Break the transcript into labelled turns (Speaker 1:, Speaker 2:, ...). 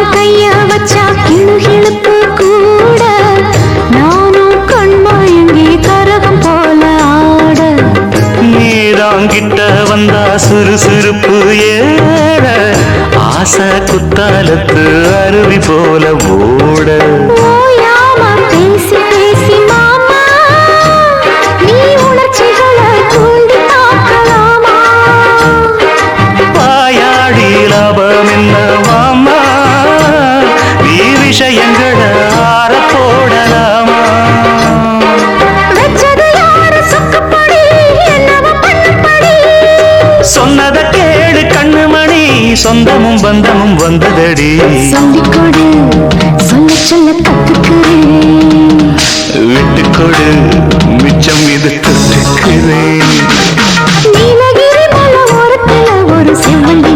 Speaker 1: கைய வச்சா கிளுகிளுப்பு கூட நானும் கண்மயங்கி கரகம் போல ஆட
Speaker 2: நீராங்கிட்ட வந்தா சுறுசுறுப்பு ஏற ஆசை குத்தாலத்து அருவி போல ஓட
Speaker 1: ஓயாம பேசி பேசி மாமா நீ உணர்ச்சிகளை தூண்டி பார்க்கலாமா
Speaker 2: வாயாடி லாபம் என்ன மாமா நீ விஷயங்களை ஆற போடலாமா
Speaker 1: வெச்சது யாரு சொக்கப்படி என்னவ பண்ணப்படி
Speaker 2: சொன்னத கேடு கண்ணுமணி சொந்தமும் பந்தமும் வந்ததடி
Speaker 1: சொல்லிக்கொடு சொல்ல சொல்ல கத்துக்கிறேன்
Speaker 2: விட்டுக்கொடு மிச்சம் இது தொட்டுக்கிறேன்
Speaker 1: நீலகிரி மலை ஓரத்துல ஒரு செவ்வந்தி